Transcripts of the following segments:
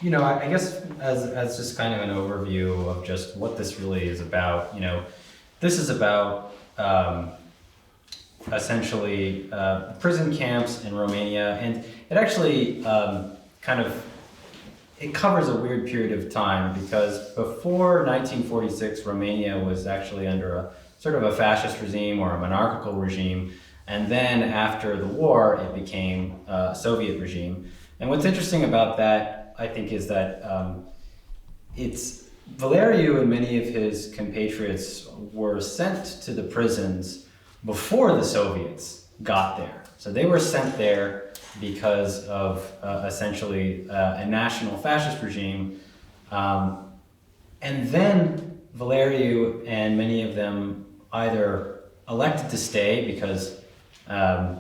I guess as just kind of an overview of just what this really is about, this is about essentially prison camps in Romania, and it actually kind of it covers a weird period of time because before 1946, Romania was actually under a sort of a fascist regime or a monarchical regime, and then after the war, it became a Soviet regime. And what's interesting about that, I think, is that it's Valeriu and many of his compatriots were sent to the prisons before the Soviets got there. So they were sent there because of essentially a national fascist regime. And then Valeriu and many of them either elected to stay because, as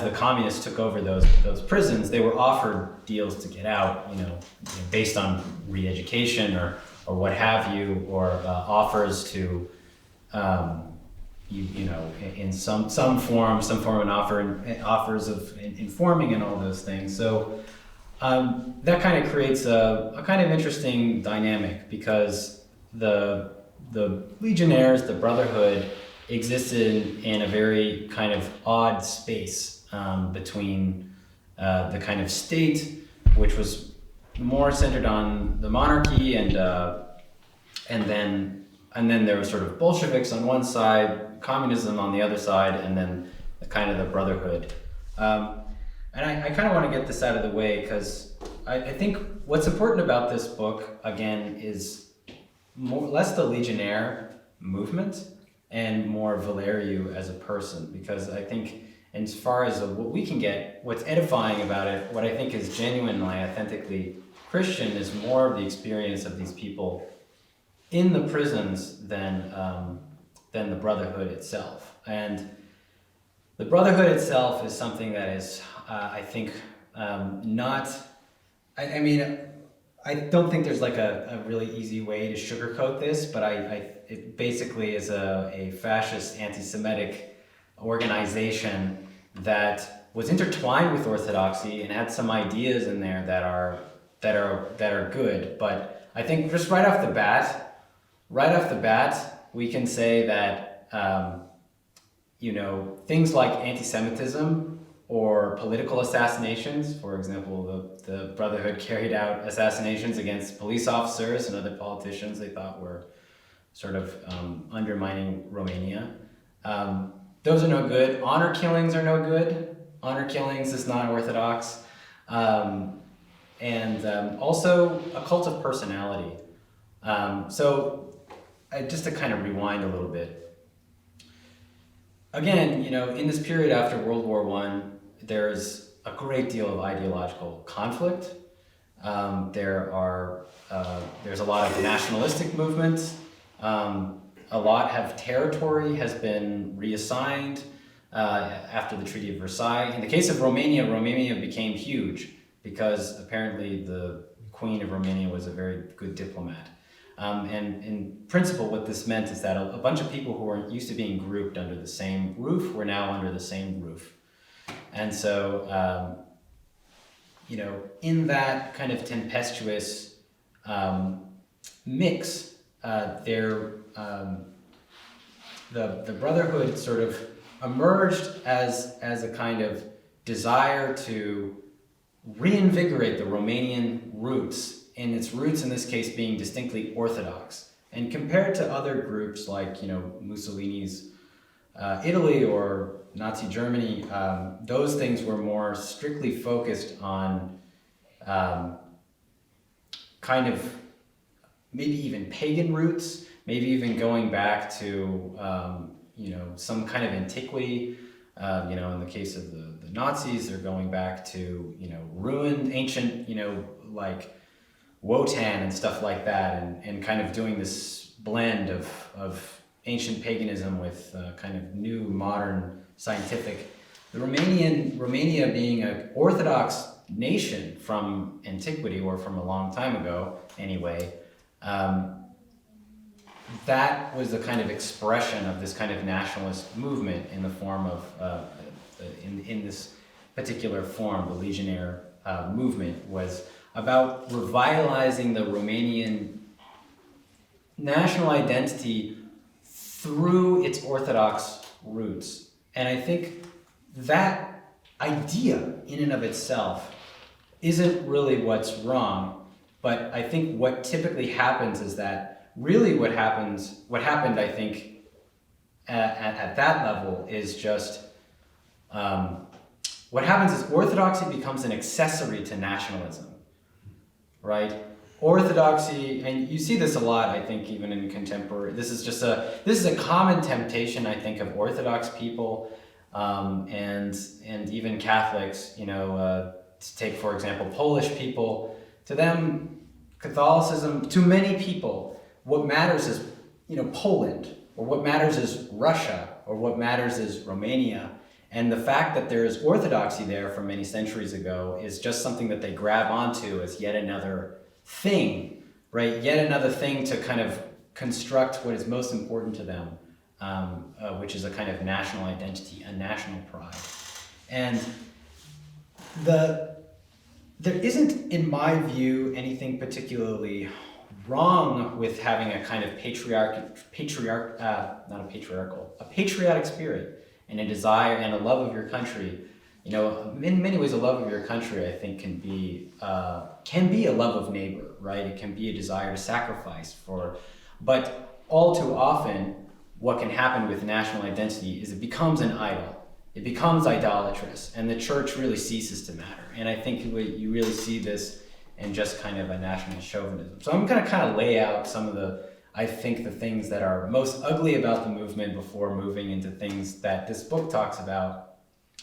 the communists took over those prisons, they were offered deals to get out, based on re-education or what have you, or offers to in some form an offers of informing and all those things. So that kind of creates a kind of interesting dynamic because the Legionnaires, the Brotherhood, existed in a very kind of odd space between the kind of state, which was more centered on the monarchy, and then there was sort of Bolsheviks on one side, communism on the other side, and then the Brotherhood. And I kind of want to get this out of the way because I think what's important about this book, again, is less the Legionnaire movement and more Valeriu as a person, because I think as far as what we can get, what's edifying about it, what I think is genuinely, authentically Christian, is more of the experience of these people in the prisons than the Brotherhood itself. And the Brotherhood itself is something that is, I think, not. I mean, I don't think there's like a really easy way to sugarcoat this, but it basically is a fascist, anti-Semitic organization that was intertwined with Orthodoxy and had some ideas in there that are good. But I think just right off the bat, we can say that things like anti-Semitism or political assassinations. For example, the Brotherhood carried out assassinations against police officers and other politicians they thought were sort of undermining Romania. Those are no good. Honor killings are no good. Honor killings is not orthodox. And also a cult of personality. Just to kind of rewind a little bit. Again, in this period after World War I, there's a great deal of ideological conflict. There's a lot of nationalistic movements. Territory has been reassigned after the Treaty of Versailles. In the case of Romania, Romania became huge because apparently the Queen of Romania was a very good diplomat. And in principle, what this meant is that a bunch of people who were used to being grouped under the same roof were now under the same roof. And so, in that kind of tempestuous mix, the Brotherhood sort of emerged as a kind of desire to reinvigorate the Romanian roots, and its roots in this case being distinctly Orthodox. And compared to other groups like, Mussolini's Italy or Nazi Germany, those things were more strictly focused on kind of maybe even pagan roots, maybe even going back to, some kind of antiquity. In the case of the Nazis, they're going back to, ruined ancient, like Wotan and stuff like that, and kind of doing this blend of ancient paganism with kind of new modern scientific. Romania being an Orthodox nation from antiquity, or from a long time ago anyway, that was a kind of expression of this kind of nationalist movement in the form of, in this particular form, the Legionnaire movement was about revitalizing the Romanian national identity through its Orthodox roots. And I think that idea in and of itself isn't really what's wrong, but I think what typically happens is that really what happened, I think, at that level is just, what happens is orthodoxy becomes an accessory to nationalism, right? Orthodoxy, and you see this a lot, I think, even in contemporary, this is a common temptation, I think, of Orthodox people, and even Catholics, to take, for example, Polish people. To them, Catholicism, to many people, what matters is, Poland, or what matters is Russia, or what matters is Romania. And the fact that there is orthodoxy there from many centuries ago is just something that they grab onto as yet another thing, right? Yet another thing to kind of construct what is most important to them, which is a kind of national identity, a national pride. And there isn't, in my view, anything particularly wrong with having a kind of patriotic spirit and a desire and a love of your country. In many ways, a love of your country, I think, can be a love of neighbor, right? It can be a desire to sacrifice for, but all too often, what can happen with national identity is it becomes an idol. It becomes idolatrous, and the church really ceases to matter. And I think you really see this in just kind of a national chauvinism. So I'm going to kind of lay out some of the things that are most ugly about the movement before moving into things that this book talks about.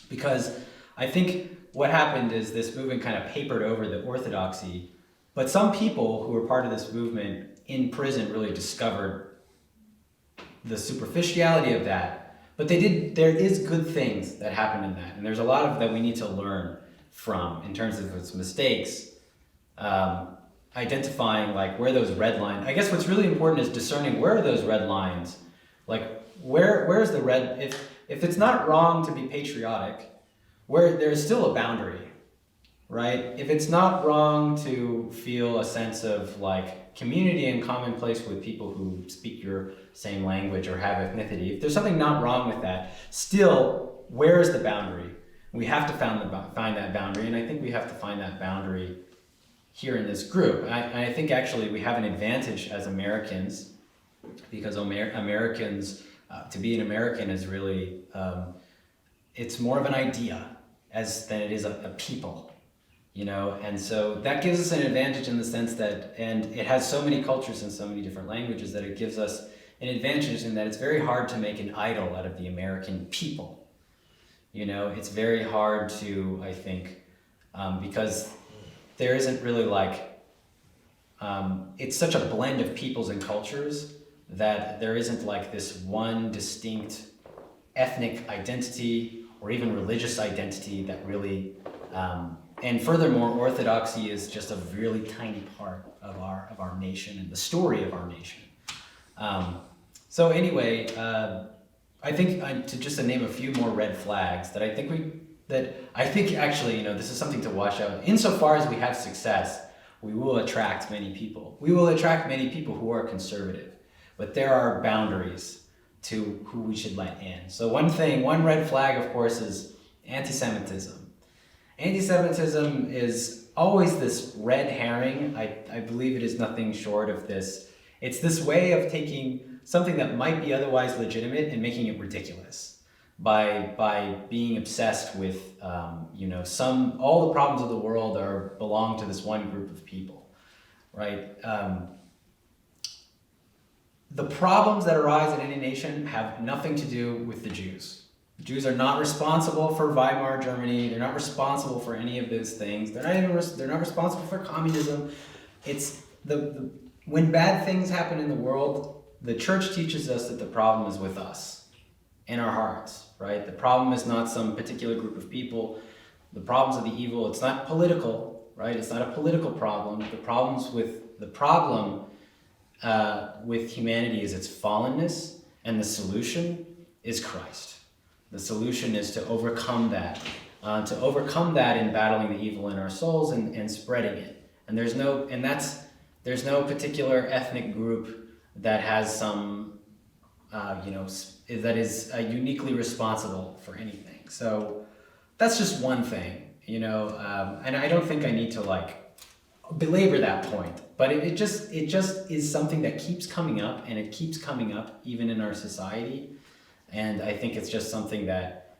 Because I think what happened is this movement kind of papered over the orthodoxy, but some people who were part of this movement in prison really discovered the superficiality of that. But there is good things that happen in that, and there's a lot of that we need to learn from in terms of its mistakes. Identifying like where those red lines, I guess what's really important is discerning where are those red lines, like where's the red, if it's not wrong to be patriotic, where there's still a boundary, right? If it's not wrong to feel a sense of like community and commonplace with people who speak your same language or have ethnicity, if there's something not wrong with that, still, where is the boundary? We have to find that boundary, and I think we have to find that boundary here in this group. I think actually we have an advantage as Americans, because Americans, to be an American is really, it's more of an idea than it is a people, and so that gives us an advantage in the sense that, and it has so many cultures and so many different languages that it gives us an advantage in that it's very hard to make an idol out of the American people. It's very hard to, I think, because there isn't really it's such a blend of peoples and cultures that there isn't like this one distinct ethnic identity or even religious identity that really, and furthermore, Orthodoxy is just a really tiny part of our nation and the story of our nation. So anyway, I think to name a few more red flags that I think actually, this is something to watch out. Insofar as we have success, we will attract many people. We will attract many people who are conservative, but there are boundaries to who we should let in. So one red flag, of course, is anti-Semitism. Anti-Semitism is always this red herring. I believe it is nothing short of this. It's this way of taking something that might be otherwise legitimate and making it ridiculous by being obsessed with, all the problems of the world belong to this one group of people, right? The problems that arise in any nation have nothing to do with the Jews. The Jews are not responsible for Weimar Germany. They're not responsible for any of those things. They're not responsible for communism. It's when bad things happen in the world, the church teaches us that the problem is with us, in our hearts, right? The problem is not some particular group of people. The problems of the evil, it's not political, right? It's not a political problem. The problem with humanity is its fallenness, and the solution is Christ. The solution is to overcome that to overcome that in battling the evil in our souls and spreading it. And there's no particular ethnic group that has some, that is uniquely responsible for anything. So that's just one thing, and I don't think I need to belabor that point, but it just is something that keeps coming up, and it keeps coming up even in our society. And I think it's just something that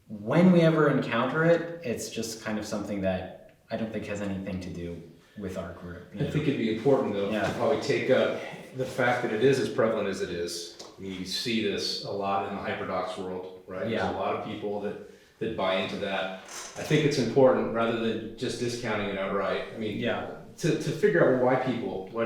when we ever encounter it, it's just kind of something that I don't think has anything to do with our group. I think it'd be important though to probably take up the fact that it is as prevalent as it is. You see this a lot in the hyperdox world, right? Yeah. There's a lot of people that buy into that. I think it's important rather than just discounting it outright. I mean, to figure out why do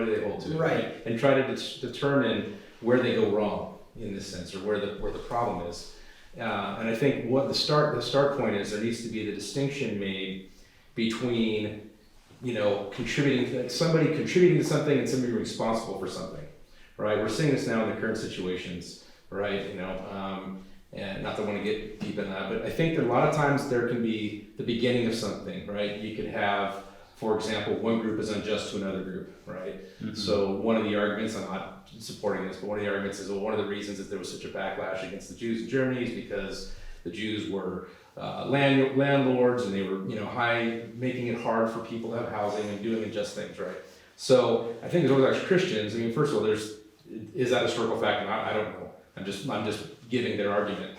they hold to it, right? And try to determine where they go wrong in this sense, or where the problem is. And I think what the start point is, there needs to be the distinction made between somebody contributing to something and somebody responsible for something, right? We're seeing this now in the current situations, right? And not that I want to get deep in that, but I think that a lot of times there can be the beginning of something, right? You could have, for example, one group is unjust to another group, right? Mm-hmm. So one of the arguments, I'm not supporting this, but one of the arguments is, well, one of the reasons that there was such a backlash against the Jews in Germany is because the Jews were landlords, and they were, making it hard for people to have housing and doing unjust things, right? So I think as Orthodox Christians, I mean, first of all, is that a historical fact or not? I don't know. I'm just giving their argument.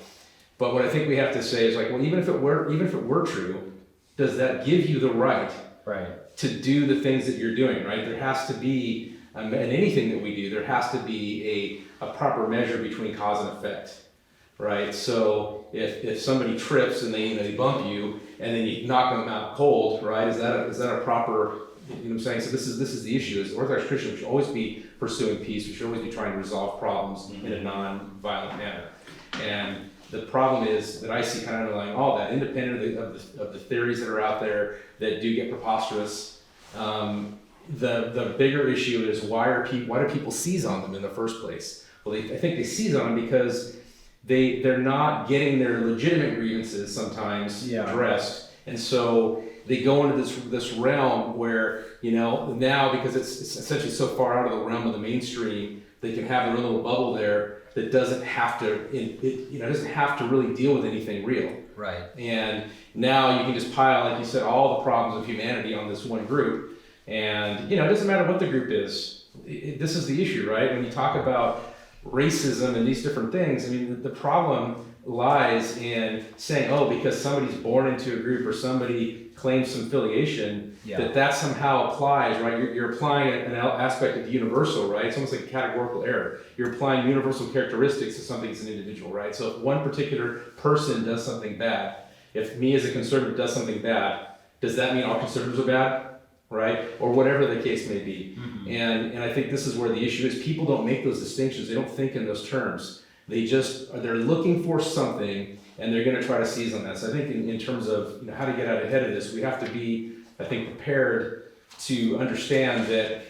But what I think we have to say is well, even if it were true, does that give you the right to do the things that you're doing, right? There has to be, in anything that we do, there has to be a proper measure between cause and effect. Right, so if somebody trips and they bump you and then you knock them out cold, right? Is that a proper? You know what I'm saying? So this is the issue. As Orthodox Christians, we should always be pursuing peace. We should always be trying to resolve problems in a non-violent manner. And the problem is that I see kind of underlying all that, independent of the theories that are out there that do get preposterous. The bigger issue is why do people seize on them in the first place? Well, I think they seize on them because they're not getting their legitimate grievances sometimes addressed, and so they go into this realm where now, because it's essentially so far out of the realm of the mainstream, they can have their own little bubble there that doesn't have to really deal with anything real. Right. And now you can just pile, like you said, all the problems of humanity on this one group, and it doesn't matter what the group is. This is the issue, right? When you talk about racism and these different things, I mean, the problem lies in saying, because somebody's born into a group or somebody claims some affiliation, that somehow applies, right? You're applying an aspect of the universal, right? It's almost like a categorical error. You're applying universal characteristics to something as an individual, right? So if one particular person does something bad, if me as a conservative does something bad, does that mean all conservatives are bad? Right? Or whatever the case may be. Mm-hmm. And I think this is where the issue is. People don't make those distinctions. They don't think in those terms. They're looking for something, and they're going to try to seize on that. So I think in terms of how to get out ahead of this, we have to be, I think, prepared to understand that,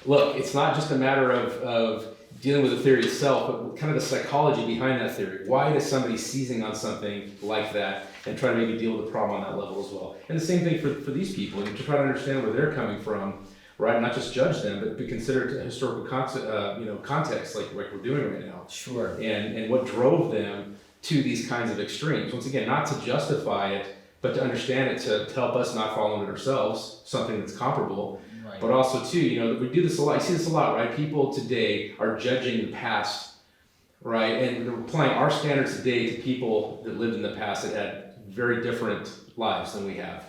look, it's not just a matter of dealing with the theory itself, but kind of the psychology behind that theory. Why is somebody seizing on something like that and try to maybe deal with the problem on that level as well? And the same thing for these people, and to try to understand where they're coming from, right? Not just judge them, but be considered a historical context, like we're doing right now. Sure. And what drove them to these kinds of extremes. Once again, not to justify it, but to understand it, to help us not fall into it ourselves, something that's comparable. Right. But also too, we do this a lot. I see this a lot, right? People today are judging the past, right? And they're applying our standards today to people that lived in the past that had very different lives than we have,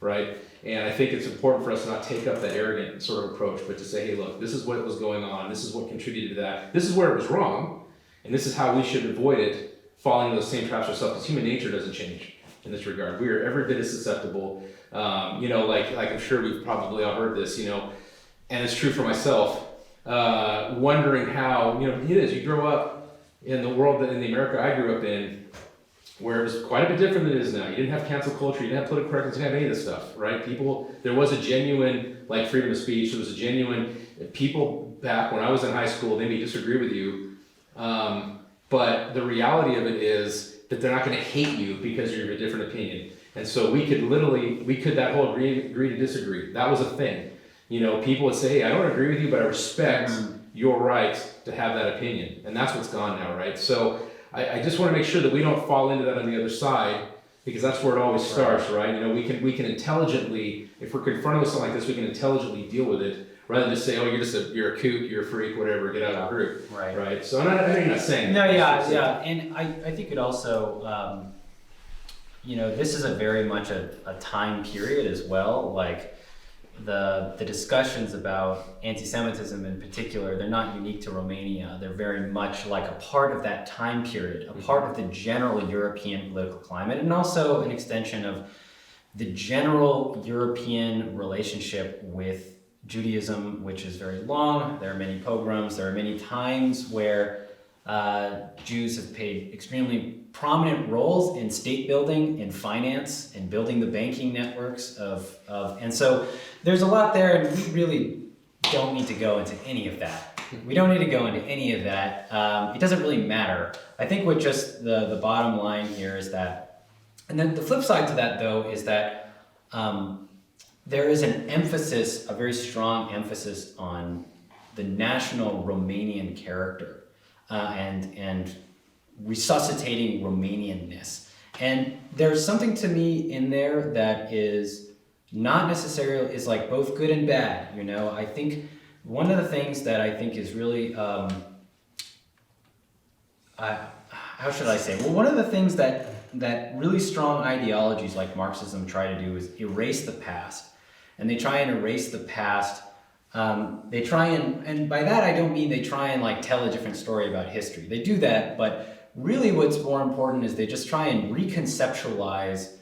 right? And I think it's important for us to not take up that arrogant sort of approach, but to say, hey, look, this is what was going on. This is what contributed to that. This is where it was wrong. And this is how we should avoid it, falling into those same traps ourselves, because human nature doesn't change in this regard. We are every bit as susceptible. Like I'm sure we've probably all heard this, and it's true for myself, wondering how, it is. You grow up in the world, in the America I grew up in, where it was quite a bit different than it is now. You didn't have cancel culture, you didn't have political correctness, you didn't have any of this stuff, right? There was a genuine, freedom of speech, there was a genuine, people back when I was in high school, they may disagree with you, but the reality of it is that they're not going to hate you because you're of a different opinion. And so we could that whole agree to disagree. That was a thing. You know, people would say, hey, I don't agree with you, but I respect your right to have that opinion. And that's what's gone now, right? So I just want to make sure that we don't fall into that on the other side, because that's where it always starts, right? You know, we can intelligently, if we're confronted with something like this, we can intelligently deal with it, rather than just say, oh, you're a kook, you're a freak, whatever, get out of the group. Right. So I know you're not saying no, that. yeah. And I think it also, you know, this is a very much a time period as well. Like the discussions about anti-Semitism in particular, they're not unique to Romania. They're very much like a part of that time period, a part of the general European political climate, and also an extension of the general European relationship with Judaism, which is very long. There are many pogroms. There are many times where Jews have played extremely prominent roles in state building, in finance, in building the banking networks and so there's a lot there, and we really don't need to go into any of that. We don't need to go into any of that. It doesn't really matter. I think what just the bottom line here is that, and then the flip side to that though is that there is an emphasis, a very strong emphasis on the national Romanian character and resuscitating Romanianness. And there's something to me in there that is not necessarily, is like both good and bad, you know? I think one of the things that I think is really, how should I say? Well, one of the things that really strong ideologies like Marxism try to do is erase the past. And they try and erase the past. They try and by that I don't mean they try and like tell a different story about history. They do that, but really what's more important is they just try and reconceptualize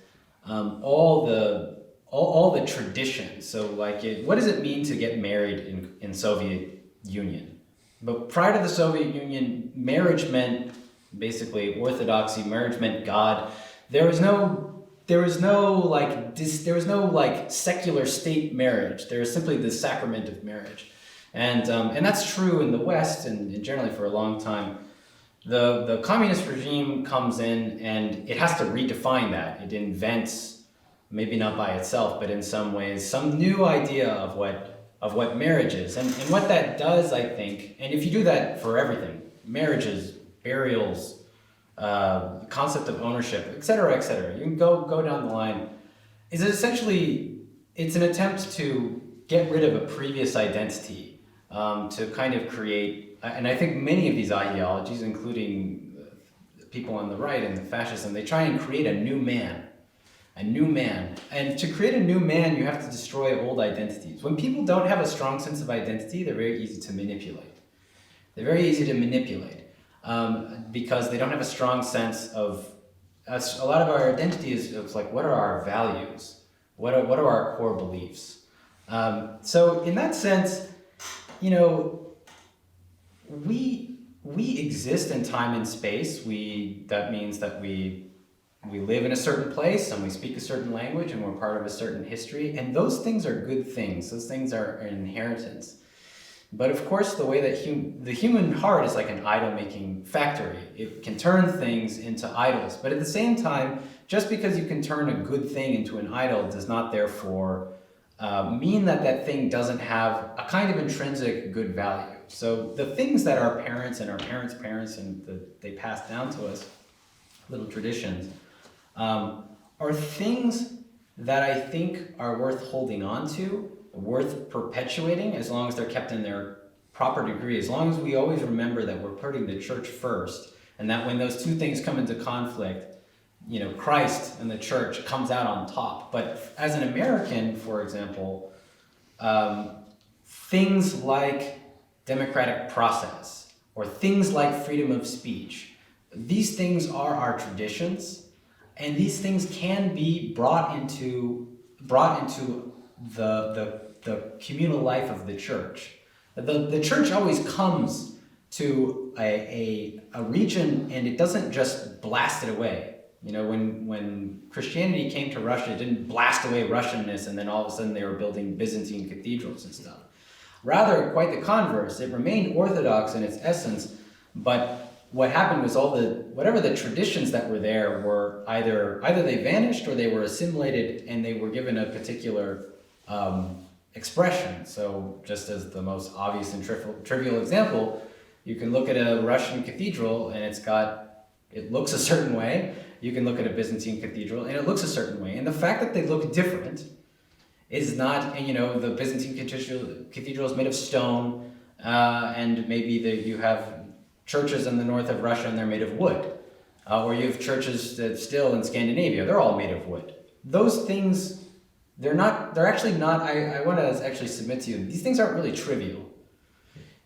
all the traditions. So like, what does it mean to get married in Soviet Union? But prior to the Soviet Union, marriage meant basically orthodoxy. Marriage meant God. There was no like secular state marriage. There is simply the sacrament of marriage, and that's true in the West and generally for a long time. The communist regime comes in and it has to redefine that. It invents, maybe not by itself, but in some ways, some new idea of what marriage is, and what that does, I think. And if you do that for everything, marriages, burials, concept of ownership, etc., you can go down the line, is essentially, it's an attempt to get rid of a previous identity, to kind of create, and I think many of these ideologies, including people on the right and the fascism, they try and create a new man. And to create a new man, you have to destroy old identities. When people don't have a strong sense of identity, they're very easy to manipulate. Because they don't have a strong sense of, a lot of our identity is like, what are our values? What are our core beliefs? So in that sense, you know, we exist in time and space. That means that we live in a certain place and we speak a certain language and we're part of a certain history. And those things are good things. Those things are an inheritance. But of course, the way that the human heart is like an idol-making factory. It can turn things into idols. But at the same time, just because you can turn a good thing into an idol does not therefore mean that thing doesn't have a kind of intrinsic good value. So the things that our parents and our parents' parents they passed down to us, little traditions, are things that I think are worth holding on to, worth perpetuating, as long as they're kept in their proper degree, as long as we always remember that we're putting the church first, and that when those two things come into conflict, you know, Christ and the church comes out on top. But as an American, for example, things like democratic process or things like freedom of speech, these things are our traditions. And these things can be brought into the communal life of the church. The church always comes to a region and it doesn't just blast it away. You know, when Christianity came to Russia, it didn't blast away Russianness and then all of a sudden they were building Byzantine cathedrals and stuff. Rather, quite the converse. It remained Orthodox in its essence, but what happened was whatever the traditions that were there were either they vanished or they were assimilated and they were given a particular expression. So just as the most obvious and trivial example, you can look at a Russian cathedral and it looks a certain way. You can look at a Byzantine cathedral and it looks a certain way. And the fact that they look different is not, the Byzantine cathedral is made of stone, and maybe you have churches in the north of Russia and they're made of wood. Or you have churches that still in Scandinavia, they're all made of wood. Those things, they're actually not, I want to actually submit to you, these things aren't really trivial.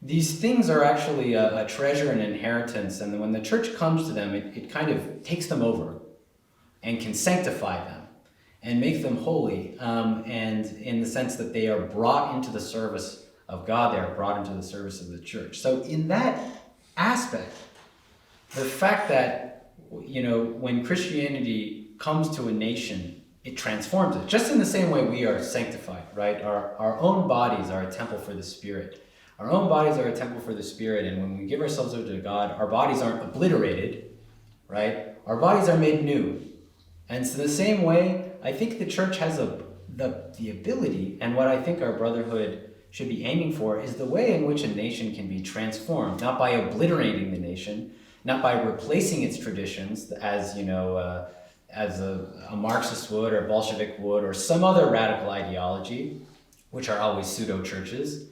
These things are actually a treasure and inheritance, and when the church comes to them, it kind of takes them over and can sanctify them and make them holy, and in the sense that they are brought into the service of God, they are brought into the service of the church. So in that aspect, the fact that, when Christianity comes to a nation, it transforms it. Just in the same way we are sanctified, right? Our own bodies are a temple for the Spirit. Our own bodies are a temple for the Spirit, and when we give ourselves over to God, our bodies aren't obliterated, right? Our bodies are made new. And so the same way, I think the church has the ability, and what I think our brotherhood should be aiming for is the way in which a nation can be transformed, not by obliterating the nation, not by replacing its traditions as a Marxist would or Bolshevik would or some other radical ideology, which are always pseudo-churches.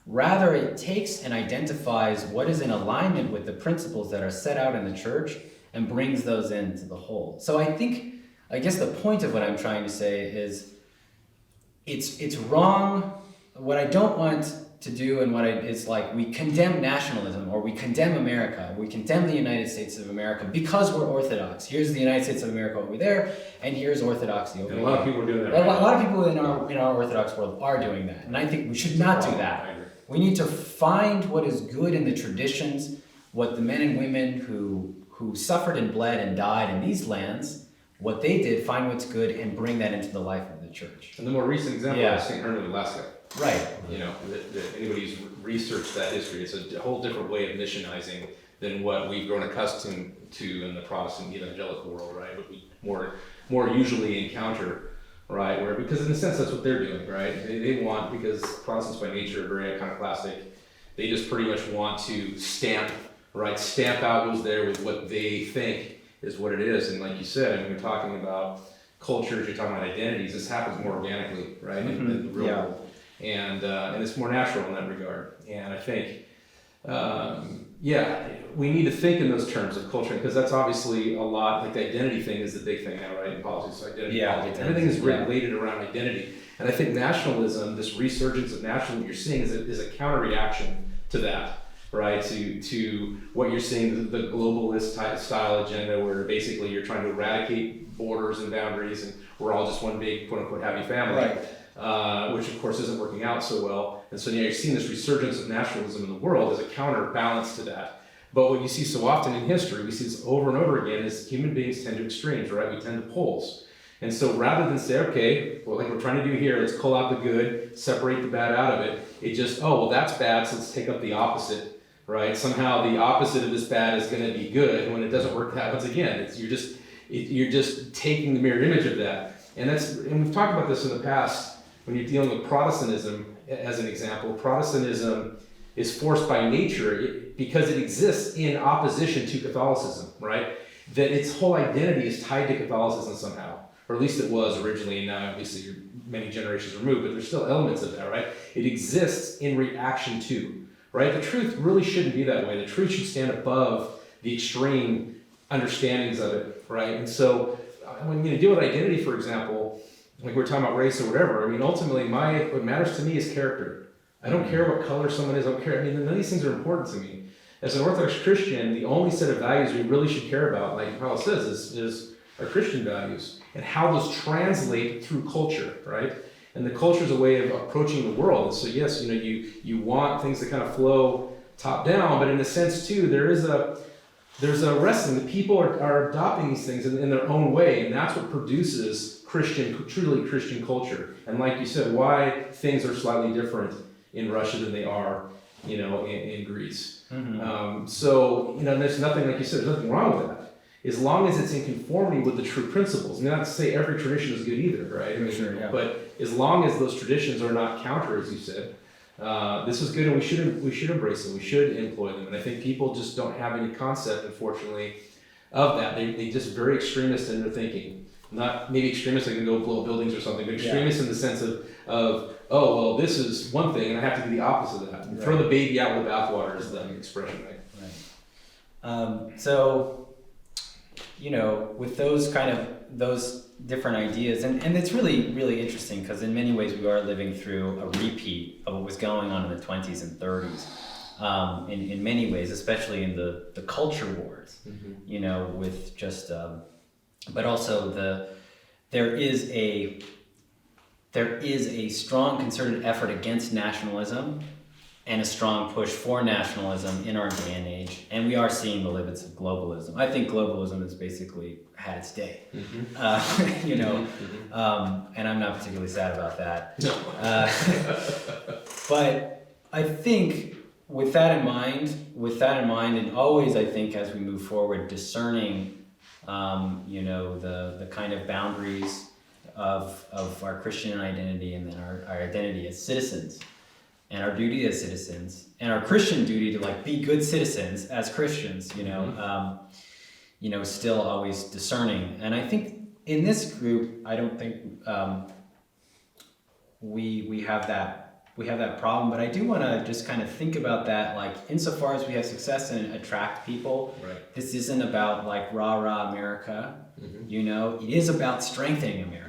Rather, it takes and identifies what is in alignment with the principles that are set out in the church and brings those into the whole. So I guess the point of what I'm trying to say is it's wrong. What I don't want to do and it's like we condemn nationalism or we condemn America, we condemn the United States of America because we're Orthodox. Here's the United States of America over there, and here's Orthodoxy over there. A lot of people are doing that. A lot of people in our Orthodox world are doing that, and I think we should not do that. We need to find what is good in the traditions, what the men and women who suffered and bled and died in these lands, what they did, find what's good and bring that into the life of the church. And the more recent example is St. Herman of Alaska. Right. Anybody who's researched that history, it's a whole different way of missionizing than what we've grown accustomed to in the Protestant evangelical world, right? What we more usually encounter, right? Because in a sense that's what they're doing, right? They want, because Protestants by nature are very iconoclastic, they just pretty much want to stamp out what's there with what they think is what it is. And like you said, when you're talking about cultures, you're talking about identities, this happens more organically, right? In the real world. And it's more natural in that regard. And I think, we need to think in those terms of culture, because that's obviously a lot, like the identity thing is the big thing now, right? In politics, identity. Everything is related around identity. And I think nationalism, this resurgence of nationalism you're seeing is a counter-reaction to that, right? To what you're seeing, the globalist type style agenda, where basically you're trying to eradicate borders and boundaries, and we're all just one big quote-unquote happy family. Right. Which of course isn't working out so well. And so now you're seeing this resurgence of nationalism in the world as a counterbalance to that. But what you see so often in history, we see this over and over again, is human beings tend to extremes, right? We tend to poles. And so rather than say, okay, well, like we're trying to do here, let's pull out the good, separate the bad out of it, it just, that's bad, so let's take up the opposite, right? Somehow the opposite of this bad is going to be good, and when it doesn't work out, once again, you're just taking the mirror image of that. And we've talked about this in the past. When you're dealing with Protestantism, as an example, Protestantism is forced by nature because it exists in opposition to Catholicism, right? That its whole identity is tied to Catholicism somehow, or at least it was originally, and now obviously you're many generations removed, but there's still elements of that, right? It exists in reaction to, right? The truth really shouldn't be that way. The truth should stand above the extreme understandings of it, right? And so when you deal with identity, for example, like we're talking about race or whatever, I mean, ultimately what matters to me is character. I don't care what color someone is, I don't care. I mean, none of these things are important to me. As an Orthodox Christian, the only set of values we really should care about, like Paul says, is our Christian values and how those translate through culture, right? And the culture is a way of approaching the world. And so yes, you want things to kind of flow top down, but in a sense too, there's a wrestling. The people are adopting these things in their own way, and that's what produces truly Christian culture. And like you said, why things are slightly different in Russia than they are in Greece. Mm-hmm. So, there's nothing, like you said, there's nothing wrong with that. As long as it's in conformity with the true principles. And not to say every tradition is good either, right? Sure, yeah. But as long as those traditions are not counter, as you said, this is good, and we should embrace them. We should employ them. And I think people just don't have any concept, unfortunately, of that. They just very extremist in their thinking. Not maybe extremists that can go blow buildings or something, but extremists in the sense of oh, well, this is one thing, and I have to do the opposite of that. Right. Throw the baby out with the bathwater is the expression, right? Right. So, with those different ideas, and it's really, really interesting because in many ways we are living through a repeat of what was going on in the 20s and 30s. In many ways, especially in the culture wars, with just, but also there is a strong concerted effort against nationalism and a strong push for nationalism in our day and age, and we are seeing the limits of globalism. I think globalism has basically had its day, and I'm not particularly sad about that. No. But I think with that in mind, and always I think as we move forward, discerning, the kind of boundaries of our Christian identity, and then our identity as citizens, and our duty as citizens, and our Christian duty to be good citizens as Christians, still always discerning. And I think in this group, I don't think we have that problem, but I do want to just kind of think about that, insofar as we have success and attract people. Right. This isn't about rah-rah America, it is about strengthening America.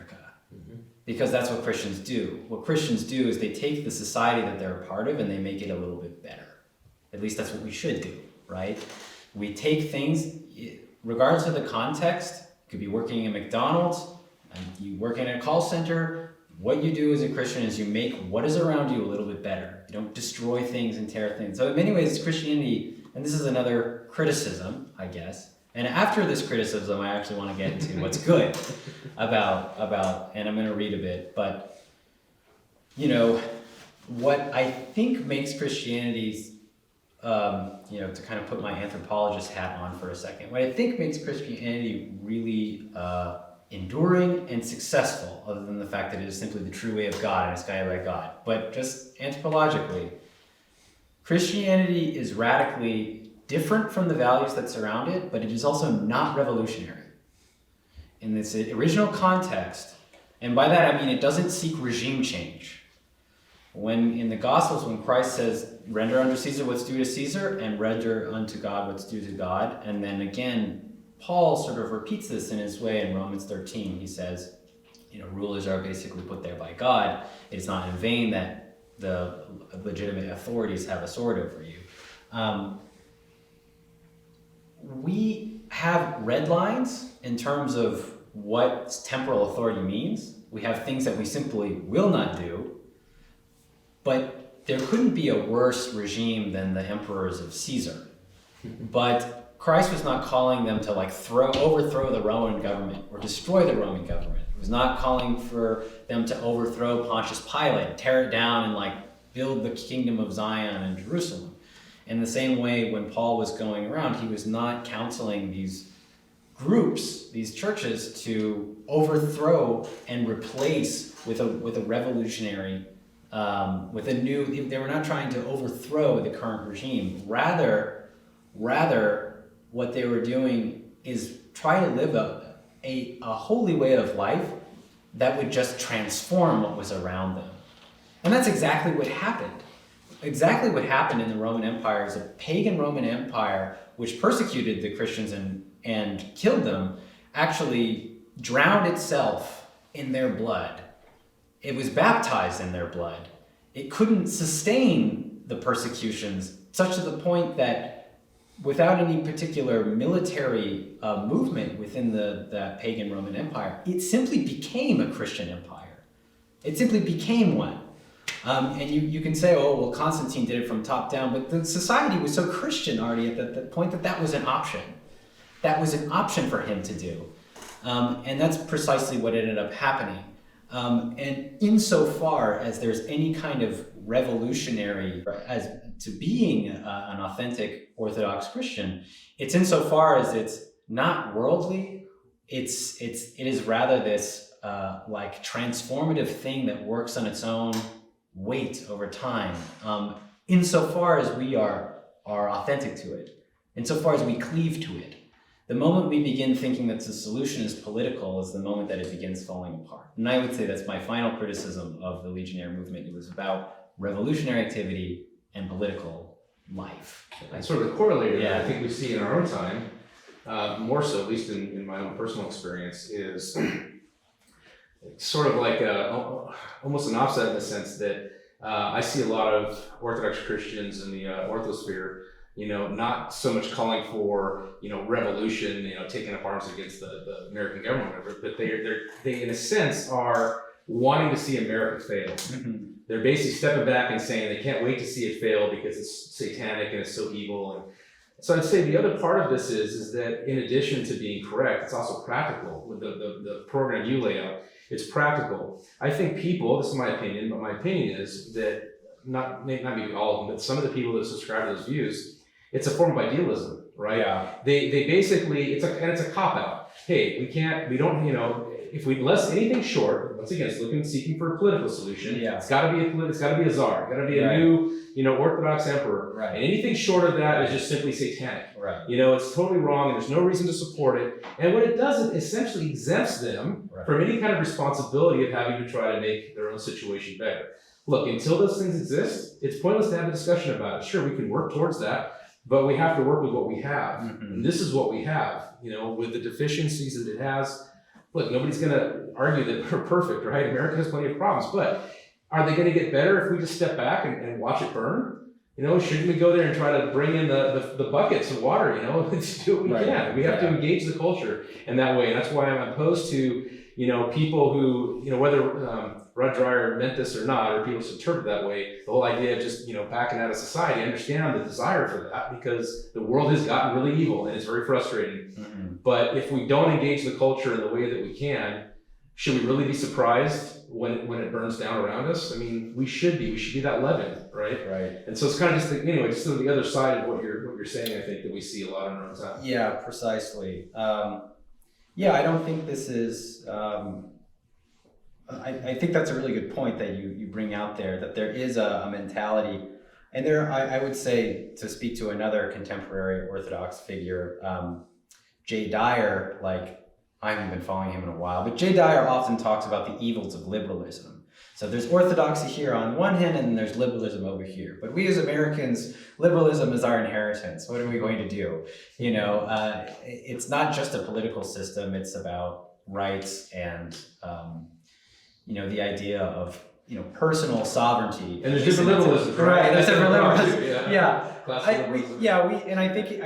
Because that's what Christians do. What Christians do is they take the society that they're a part of and they make it a little bit better. At least that's what we should do, right? We take things, regardless of the context, you could be working in McDonald's, and you work in a call center. What you do as a Christian is you make what is around you a little bit better. You don't destroy things and tear things. So in many ways, Christianity, and this is another criticism, I guess, and after this criticism, I actually want to get into what's good about, and I'm going to read a bit, but, what I think makes Christianity, to kind of put my anthropologist hat on for a second, what I think makes Christianity really enduring and successful, other than the fact that it is simply the true way of God and it's guided by God, but just anthropologically, Christianity is radically different from the values that surround it, but it is also not revolutionary. In this original context, and by that I mean it doesn't seek regime change. When in the Gospels, when Christ says, render unto Caesar what's due to Caesar, and render unto God what's due to God, and then again, Paul sort of repeats this in his way in Romans 13. He says, rulers are basically put there by God. It is not in vain that the legitimate authorities have a sword over you. We have red lines in terms of what temporal authority means. We have things that we simply will not do, but there couldn't be a worse regime than the emperors of Caesar. But Christ was not calling them to overthrow the Roman government or destroy the Roman government. He was not calling for them to overthrow Pontius Pilate, tear it down, and build the kingdom of Zion in Jerusalem. In the same way, when Paul was going around, he was not counseling these groups, these churches, to overthrow and replace with a revolutionary, they were not trying to overthrow the current regime. Rather, what they were doing is try to live a holy way of life that would just transform what was around them. And that's exactly what happened. Exactly what happened in the Roman Empire is a pagan Roman Empire, which persecuted the Christians and killed them, actually drowned itself in their blood. It was baptized in their blood. It couldn't sustain the persecutions, such to the point that without any particular military movement within that pagan Roman Empire, it simply became a Christian empire. It simply became one. And you can say, oh, well, Constantine did it from top down, but the society was so Christian already at the point that was an option. That was an option for him to do. And that's precisely what ended up happening. And insofar as there's any kind of revolutionary, as to being an authentic Orthodox Christian. It's insofar as it's not worldly. It is rather this like transformative thing that works on its own weight over time. Insofar as we are authentic to it, insofar as we cleave to it. The moment we begin thinking that the solution is political is the moment that it begins falling apart. And I would say that's my final criticism of the Legionnaire movement. It was about revolutionary activity and political life. And sort of the corollary Yeah. that I think we see in our own time, more so, at least in my own personal experience, is sort of like almost an offset in the sense that I see a lot of Orthodox Christians in the orthosphere, not so much calling for, revolution, taking up arms against the American government, or whatever, but they in a sense are wanting to see America fail. Mm-hmm. They're basically stepping back and saying they can't wait to see it fail because it's satanic and it's so evil. And so I'd say the other part of this is that in addition to being correct, it's also practical. With the program you lay out, it's practical. I think people, this is my opinion, but my opinion is that not maybe all of them, but some of the people that subscribe to those views, it's a form of idealism, right? Yeah. They basically, it's a cop out. Hey, unless anything short, once again, it's seeking for a political solution. Yeah. It's got to be a czar. It's got to be a new, Orthodox emperor. Right. And anything short of that is just simply satanic. Right. It's totally wrong, and there's no reason to support it. And what it does, it essentially exempts them from any kind of responsibility of having to try to make their own situation better. Look, until those things exist, it's pointless to have a discussion about it. Sure, we can work towards that, but we have to work with what we have. Mm-hmm. And this is what we have, with the deficiencies that it has. Look, nobody's going to argue that we're perfect, right? America has plenty of problems, but are they going to get better if we just step back and watch it burn? Shouldn't we go there and try to bring in the buckets of water, Let's do what we can. We have to engage the culture in that way. And that's why I'm opposed to, people who, whether Rod Dreher meant this or not, or people just interpret that way, the whole idea of just, backing out of society. I understand the desire for that because the world has gotten really evil and it's very frustrating. Mm-hmm. But if we don't engage the culture in the way that we can, should we really be surprised when it burns down around us? I mean, we should be that leaven, right? Right. And so it's kind of just just on the other side of what you're saying, I think that we see a lot in our own time. Yeah, precisely. I don't think this is, I think that's a really good point that you bring out there, that there is a mentality, and I would say, to speak to another contemporary Orthodox figure, Jay Dyer, I haven't been following him in a while, but Jay Dyer often talks about the evils of liberalism. So there's orthodoxy here on one hand, and then there's liberalism over here. But we as Americans, liberalism is our inheritance. What are we going to do? It's not just a political system. It's about rights and, the idea of, personal sovereignty. And there's different liberalism, right? There's different liberalism. Yeah. I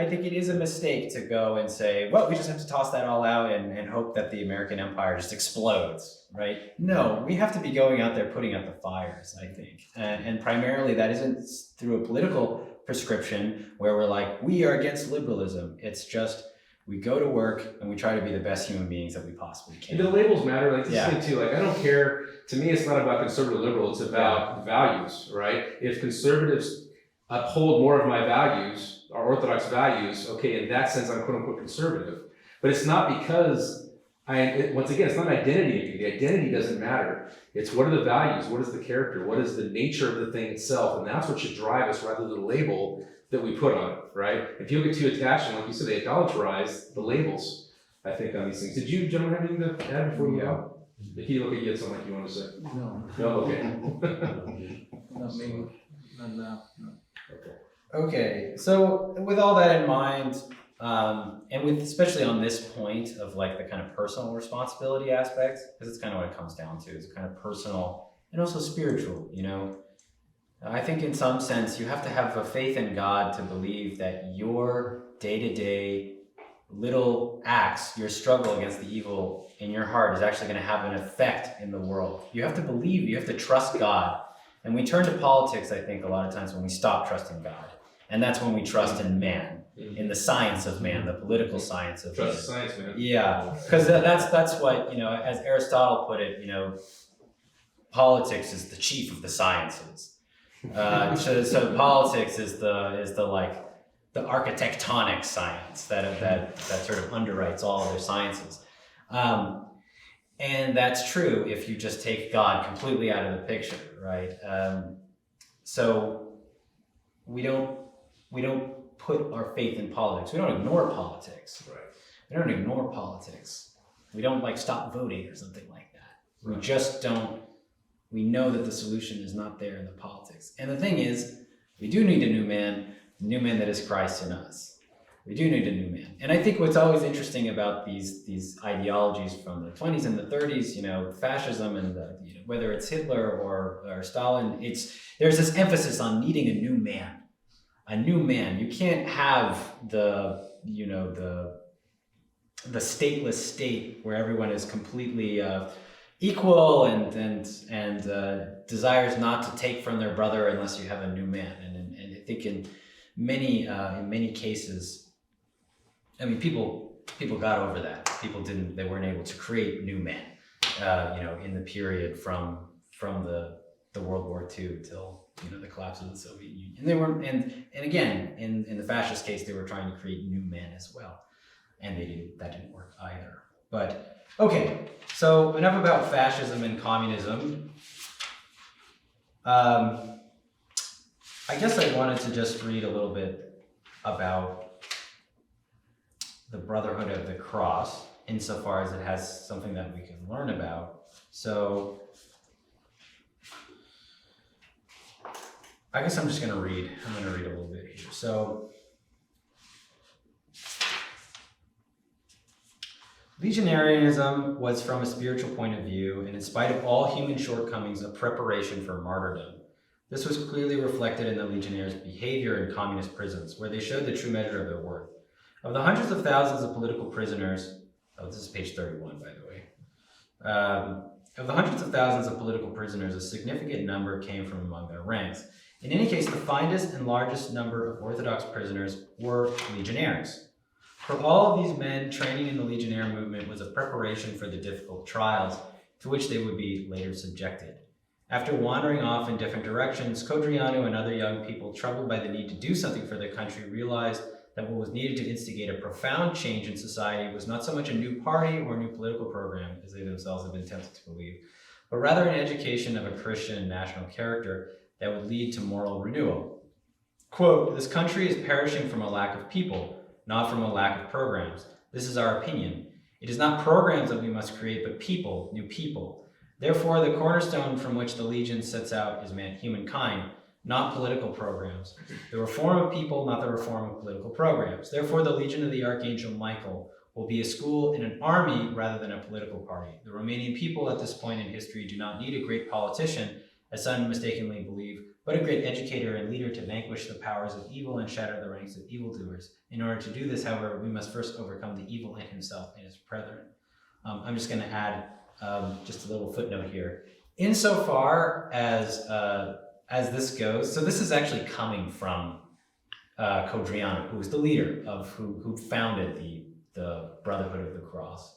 think it is a mistake to go and say, well, we just have to toss that all out and hope that the American empire just explodes, right? No, we have to be going out there putting out the fires, I think. And primarily that isn't through a political prescription where we're like, we are against liberalism. It's just, we go to work and we try to be the best human beings that we possibly can. And the labels matter, this thing too. I don't care. To me, it's not about conservative liberal. It's about values, right? If conservatives uphold more of my values, our Orthodox values, okay, in that sense, I'm quote unquote conservative. But it's not because once again, it's not identity. The identity doesn't matter. It's what are the values? What is the character? What is the nature of the thing itself? And that's what should drive us rather than the label that we put on it, right? If you get too attached, and like you said, they idolatrize the labels, I think, on these things. Did you, gentlemen, have anything to add before we go? He look at you, something like you want to say. No. No, okay. Not me. Not now. No. Okay, so with all that in mind, and with especially on this point of the kind of personal responsibility aspect, because it's kind of what it comes down to, is kind of personal and also spiritual, I think in some sense you have to have a faith in God to believe that your day-to-day little acts, your struggle against the evil in your heart is actually going to have an effect in the world. You have to believe, you have to trust God. And we turn to politics, I think, a lot of times when we stop trusting God. And that's when we trust in man, in the science of man, the political science of man. Trust the science, man. Yeah, because that's what, as Aristotle put it, politics is the chief of the sciences. So politics is the like the architectonic science that sort of underwrites all other sciences. And that's true if you just take God completely out of the picture, right? So we don't put our faith in politics. We don't ignore politics. Right. We don't ignore politics. We don't like stop voting or something like that. Right. We just don't. We know that the solution is not there in the politics. And the thing is, we do need a new man that is Christ in us. We do need a new man. And I think what's always interesting about these ideologies from the 20s and the 30s, fascism and whether it's Hitler or Stalin, there's this emphasis on needing a new man. A new man. You can't have the stateless state where everyone is completely equal and desires not to take from their brother unless you have a new man. And I think in many cases, I mean, people got over that. They weren't able to create new men, in the period from the World War II till the collapse of the Soviet Union. And they were, and again, in the fascist case, they were trying to create new men as well, and that didn't work either. But okay, so enough about fascism and communism. I guess I wanted to just read a little bit about the Brotherhood of the Cross, insofar as it has something that we can learn about. So I guess I'm going to read a little bit here. So Legionarianism was, from a spiritual point of view, and in spite of all human shortcomings, a preparation for martyrdom. This was clearly reflected in the Legionnaires' behavior in communist prisons, where they showed the true measure of their worth. Of the hundreds of thousands of political prisoners, this is page 31, by the way. Of the hundreds of thousands of political prisoners, a significant number came from among their ranks. In any case, the finest and largest number of Orthodox prisoners were legionnaires. For all of these men, training in the legionnaire movement was a preparation for the difficult trials to which they would be later subjected. After wandering off in different directions, Codriano and other young people, troubled by the need to do something for their country, realized that what was needed to instigate a profound change in society was not so much a new party or a new political program, as they themselves have been tempted to believe, but rather an education of a Christian national character that would lead to moral renewal. Quote, "This country is perishing from a lack of people, not from a lack of programs. This is our opinion. It is not programs that we must create, but people, new people. Therefore, the cornerstone from which the Legion sets out is humankind, not political programs. The reform of people, not the reform of political programs. Therefore, the Legion of the Archangel Michael will be a school and an army rather than a political party. The Romanian people at this point in history do not need a great politician, as some mistakenly believe, but a great educator and leader to vanquish the powers of evil and shatter the ranks of evildoers. In order to do this, however, we must first overcome the evil in himself and his brethren." I'm just going to add just a little footnote here. Insofar as this goes, so this is actually coming from Codriano, who was the leader of who founded the Brotherhood of the Cross.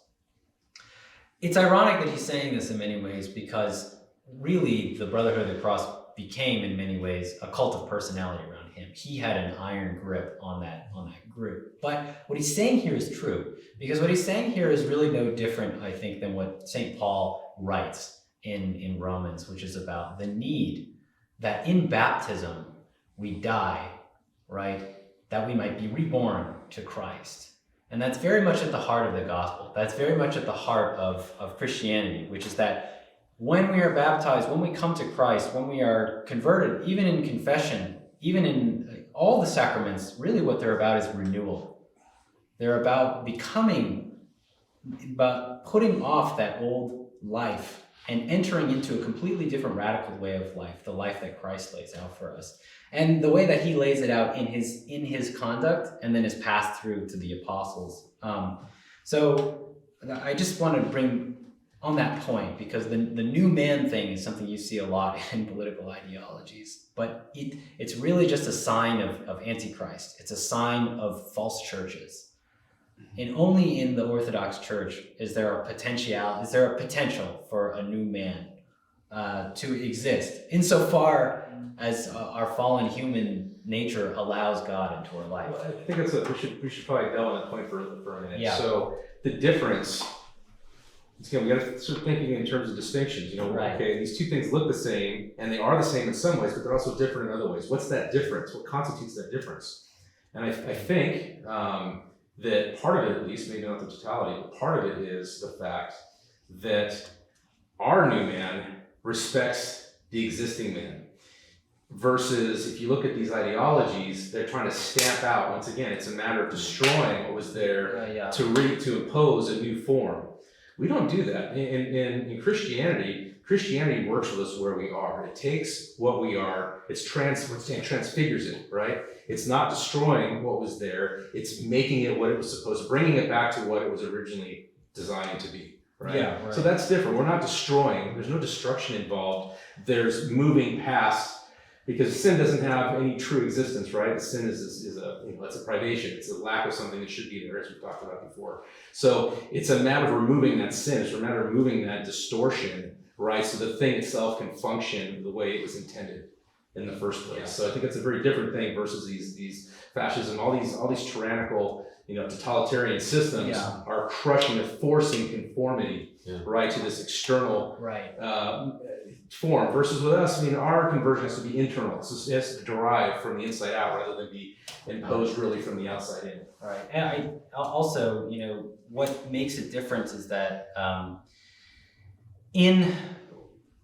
It's ironic that he's saying this in many ways, because really the Brotherhood of the Cross became in many ways a cult of personality around him. He had an iron grip on that group. But what he's saying here is true, because what he's saying here is really no different, I think, than what St. Paul writes in Romans, which is about the need that in baptism we die, right? That we might be reborn to Christ. And that's very much at the heart of the gospel. That's very much at the heart of Christianity, which is that when we are baptized, when we come to Christ, when we are converted, even in confession, even in all the sacraments, really what they're about is renewal. They're about putting off that old life and entering into a completely different radical way of life, the life that Christ lays out for us. And the way that he lays it out in his conduct and then is passed through to the apostles. So I just want to bring on that point, because the new man thing is something you see a lot in political ideologies, but it's really just a sign of Antichrist. It's a sign of false churches. And only in the Orthodox Church is there a potential for a new man to exist, insofar as our fallen human nature allows God into our life. Well, I think we should probably delve on that point for a minute. Yeah. So the difference, again, we got to start thinking in terms of distinctions. Right. Okay, these two things look the same, and they are the same in some ways, but they're also different in other ways. What's that difference? What constitutes that difference? And I think that part of it, at least, maybe not the totality, but part of it is the fact that our new man respects the existing man. Versus, if you look at these ideologies, they're trying to stamp out, once again, it's a matter of destroying what was there to impose a new form. We don't do that. In Christianity works with us where we are. It takes what we are, it transfigures it, right? It's not destroying what was there, it's making it what it was supposed to, bringing it back to what it was originally designed to be, right? Yeah, right. So that's different. We're not destroying, there's no destruction involved. There's moving past, because sin doesn't have any true existence, right? The sin is a, it's a privation. It's a lack of something that should be there, as we've talked about before. So it's a matter of removing that sin. It's a matter of removing that distortion, right? So the thing itself can function the way it was intended in the first place. Yeah. So I think that's a very different thing versus these fascism, all these tyrannical, totalitarian systems are crushing, forcing conformity, right, to this external form. Versus with us, our conversion has to be internal. So it has to derive from the inside out rather than be imposed really from the outside in. Right. And I also, what makes it different is that in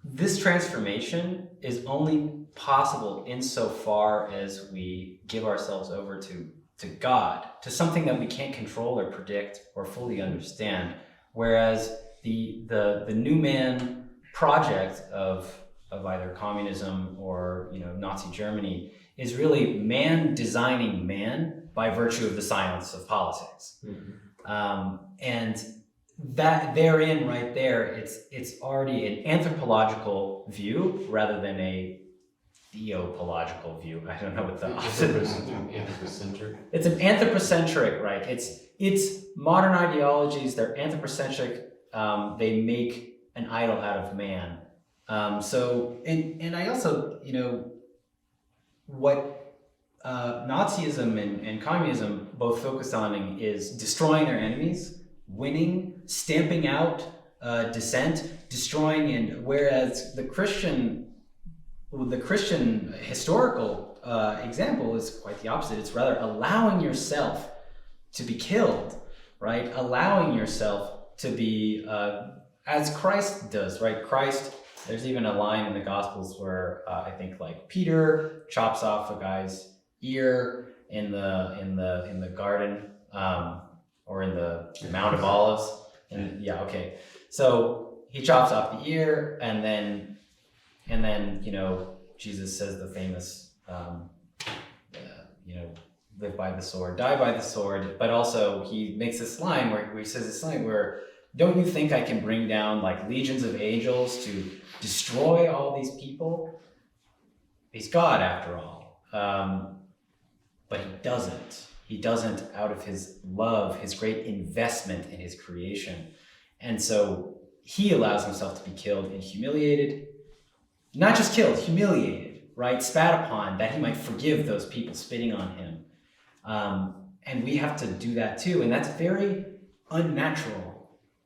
this transformation is only possible insofar as we give ourselves over to God, to something that we can't control or predict or fully understand. Whereas the new man project of either communism or Nazi Germany is really man designing man by virtue of the science of politics. Mm-hmm. And that therein, right there, it's already an anthropological view rather than a theopological view. I don't know what the opposite is. Anthropocentric. It's an anthropocentric, right? It's modern ideologies. They're anthropocentric. They make an idol out of man. And I also, what Nazism and communism both focused on is destroying their enemies, winning, stamping out dissent, destroying, and whereas the Christian historical example is quite the opposite. It's rather allowing yourself to be killed, right? Allowing yourself to be, as Christ does, right? Christ, there's even a line in the Gospels where I think like Peter chops off a guy's ear in the garden or in the Mount of Olives. And so he chops off the ear, and then Jesus says the famous live by the sword, die by the sword. But also he makes this line where he says this line where, don't you think I can bring down like legions of angels to destroy all these people? He's God after all. But he doesn't. He doesn't out of his love, his great investment in his creation. And so he allows himself to be killed and humiliated. Not just killed, humiliated, right? Spat upon, that he might forgive those people spitting on him. And we have to do that too. And that's very unnatural.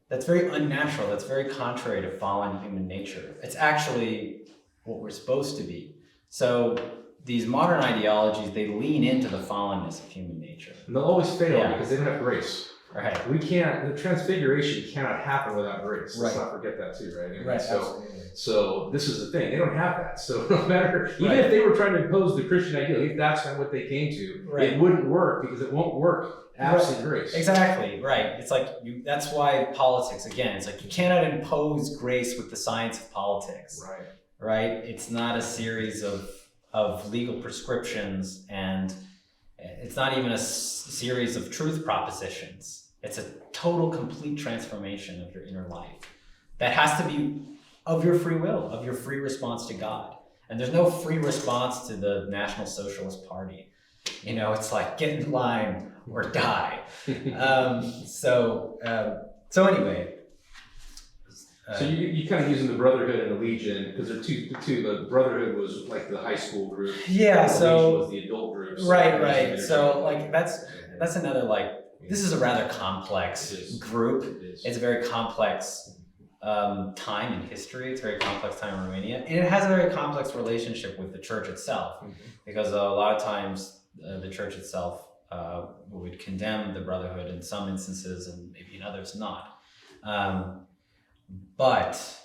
That's very unnatural. That's very contrary to fallen human nature. It's actually what we're supposed to be. So these modern ideologies, they lean into the fallenness of human nature. And they'll always fail because they don't have grace. Right. The transfiguration cannot happen without grace. Let's not forget that too, right? Right. So this is the thing. They don't have that. So no matter, even if they were trying to impose the Christian ideal, if that's not what they came to, it wouldn't work because it won't work absent grace. Exactly, right. It's like, that's why politics, again, it's like you cannot impose grace with the science of politics. Right? It's not a series of legal prescriptions, and it's not even a series of truth propositions. It's a total, complete transformation of your inner life that has to be of your free will, of your free response to God. And there's no free response to the National Socialist Party. It's like, get in line or die. So anyway, So you kind of using the Brotherhood and the Legion, because they're two, the Brotherhood was like the high school group. Yeah, The so Legion was the adult group. right. So like that's another like this is a rather complex group. It's a very complex time in history. It's a very complex time in Romania, and it has a very complex relationship with the church itself, because a lot of times the church itself would condemn the Brotherhood in some instances, and maybe in others not. But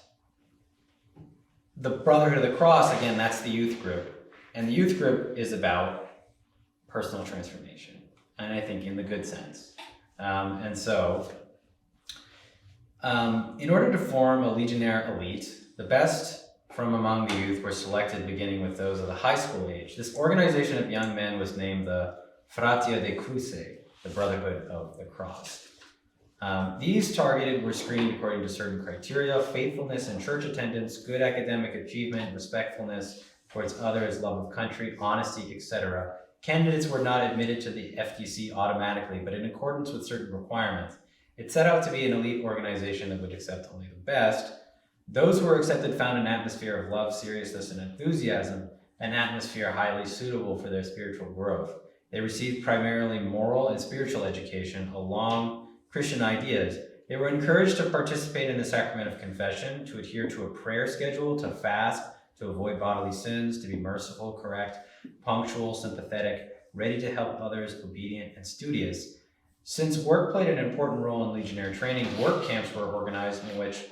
the Brotherhood of the Cross, again, that's the youth group. And the youth group is about personal transformation, and I think in the good sense. In order to form a legionnaire elite, the best from among the youth were selected beginning with those of the high school age. This organization of young men was named the Fratia de Cruce, the Brotherhood of the Cross. These targeted were screened according to certain criteria: faithfulness in church attendance, good academic achievement, respectfulness towards others, love of country, honesty, etc. Candidates were not admitted to the FDC automatically, but in accordance with certain requirements. It set out to be an elite organization that would accept only the best. Those who were accepted found an atmosphere of love, seriousness, and enthusiasm, an atmosphere highly suitable for their spiritual growth. They received primarily moral and spiritual education along Christian ideas. They were encouraged to participate in the sacrament of confession, to adhere to a prayer schedule, to fast, to avoid bodily sins, to be merciful, correct, punctual, sympathetic, ready to help others, obedient, and studious. Since work played an important role in legionnaire training, work camps were organized in which,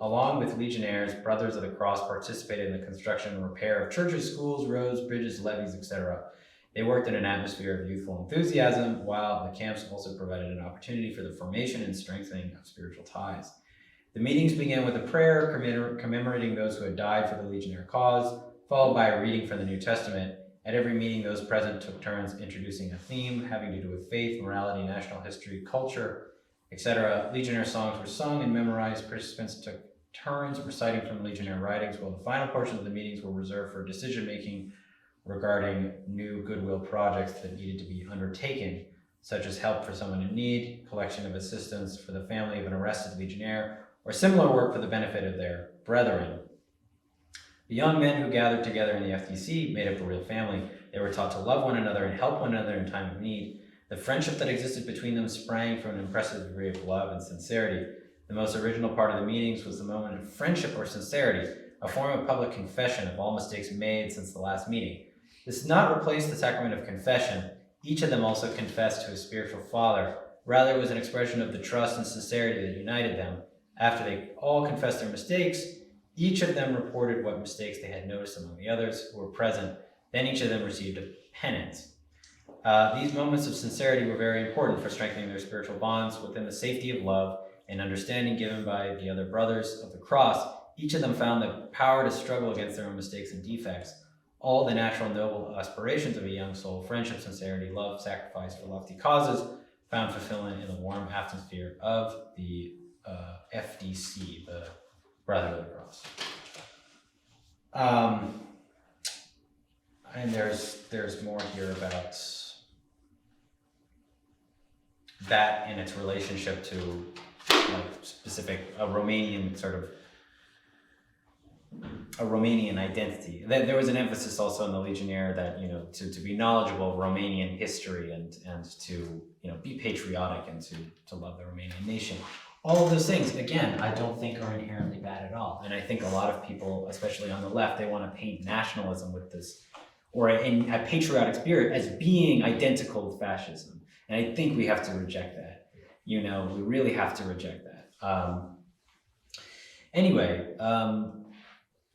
along with legionnaires, Brothers of the Cross participated in the construction and repair of churches, schools, roads, bridges, levees, etc. They worked in an atmosphere of youthful enthusiasm, while the camps also provided an opportunity for the formation and strengthening of spiritual ties. The meetings began with a prayer commemorating those who had died for the legionnaire cause, followed by a reading from the New Testament. At every meeting, those present took turns introducing a theme having to do with faith, morality, national history, culture, etc. Legionnaire songs were sung and memorized. Participants took turns reciting from legionnaire writings, while the final portions of the meetings were reserved for decision-making regarding new goodwill projects that needed to be undertaken, such as help for someone in need, collection of assistance for the family of an arrested legionnaire, or similar work for the benefit of their brethren. The young men who gathered together in the FDC made up a real family. They were taught to love one another and help one another in time of need. The friendship that existed between them sprang from an impressive degree of love and sincerity. The most original part of the meetings was the moment of friendship or sincerity, a form of public confession of all mistakes made since the last meeting. This did not replace the sacrament of confession. Each of them also confessed to his spiritual father. Rather, it was an expression of the trust and sincerity that united them. After they all confessed their mistakes, each of them reported what mistakes they had noticed among the others who were present. Then each of them received a penance. These moments of sincerity were very important for strengthening their spiritual bonds within the safety of love and understanding given by the other brothers of the cross. Each of them found the power to struggle against their own mistakes and defects. All the natural noble aspirations of a young soul, friendship, sincerity, love, sacrifice for lofty causes, found fulfillment in the warm atmosphere of the FDC, the Brotherhood of the Cross. And there's more here about that in its relationship to like specific a Romanian identity. There was an emphasis also in the Legionnaire that to be knowledgeable of Romanian history and to be patriotic and to love the Romanian nation. All of those things, again, I don't think are inherently bad at all. And I think a lot of people, especially on the left, they want to paint nationalism with this, or a patriotic spirit as being identical with fascism. And I think we have to reject that. We really have to reject that.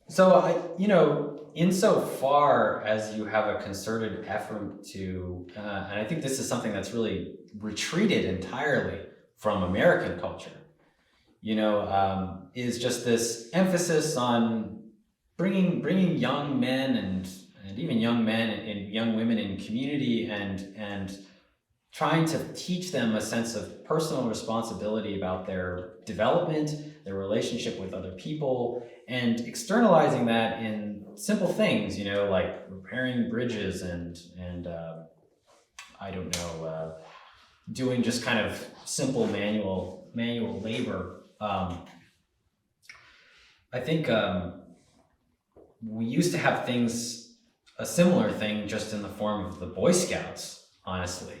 So insofar as you have a concerted effort to, and I think this is something that's really retreated entirely from American culture, is just this emphasis on bringing young men and even young men and young women in community and trying to teach them a sense of personal responsibility about their development, their relationship with other people, and externalizing that in simple things, like repairing bridges and doing just kind of simple manual labor. I think we used to have a similar thing just in the form of the Boy Scouts, honestly.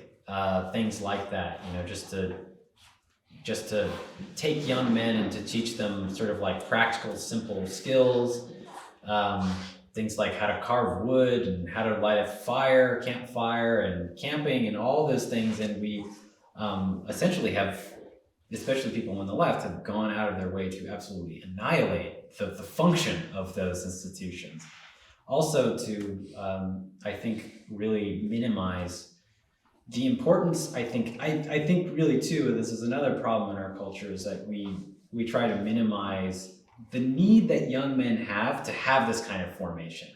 Things like that, just to take young men and to teach them sort of like practical, simple skills. Things like how to carve wood and how to light a fire, campfire, and camping, and all those things. And we essentially have, especially people on the left, have gone out of their way to absolutely annihilate the function of those institutions. Also to, I think, really minimize the importance. I think really too, this is another problem in our culture, is that we try to minimize the need that young men have to have this kind of formation.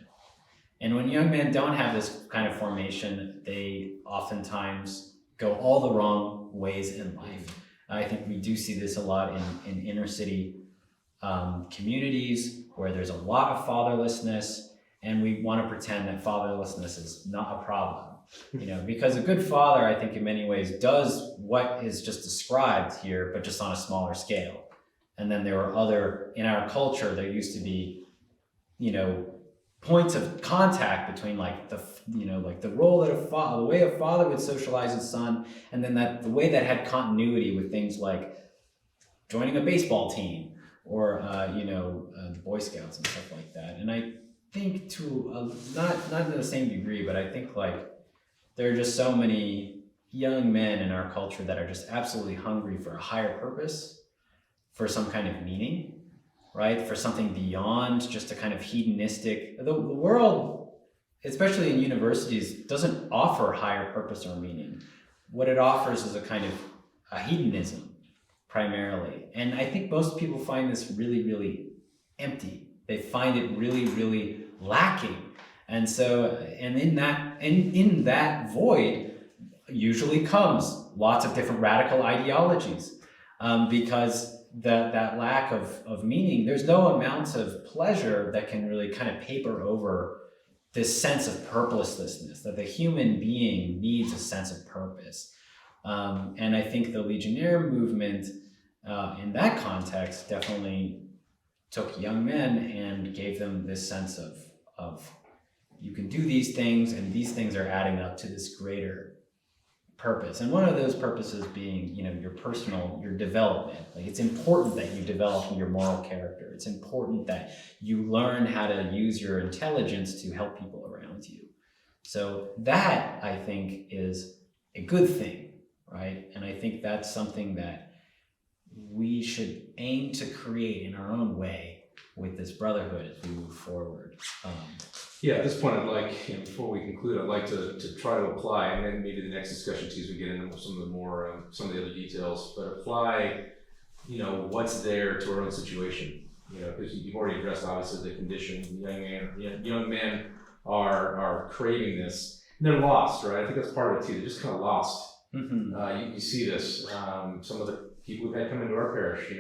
And when young men don't have this kind of formation, they oftentimes go all the wrong ways in life. I think we do see this a lot in inner city communities where there's a lot of fatherlessness, and we want to pretend that fatherlessness is not a problem. Because a good father, I think in many ways, does what is just described here, but just on a smaller scale. And then there were in our culture, there used to be, points of contact between the role that the way a father would socialize his son, and then the way that had continuity with things like joining a baseball team or, the Boy Scouts and stuff like that. And I think not to the same degree, but I think there are just so many young men in our culture that are just absolutely hungry for a higher purpose, for some kind of meaning, right? For something beyond just a kind of hedonistic. The world, especially in universities, doesn't offer higher purpose or meaning. What it offers is a kind of a hedonism, primarily. And I think most people find this really, really empty. They find it really, really lacking. And so, in that void usually comes lots of different radical ideologies, because that lack of meaning, there's no amount of pleasure that can really kind of paper over this sense of purposelessness, that the human being needs a sense of purpose. And I think the Legionnaire movement, in that context, definitely took young men and gave them this sense of you can do these things, and these things are adding up to this greater purpose. And one of those purposes being, your development. It's important that you develop your moral character. It's important that you learn how to use your intelligence to help people around you. So that, I think, is a good thing, right? And I think that's something that we should aim to create in our own way with this brotherhood as we move forward. Yeah, at this point, I'd like, before we conclude, I'd like to try to apply, and then maybe the next discussion too, as we get into some of the other details, but apply, what's there to our own situation. Because you've already addressed, obviously, the condition. Young men are craving this, and they're lost, right? I think that's part of it too. They're just kind of lost. Mm-hmm. You see this. Some of the people we've had come into our parish,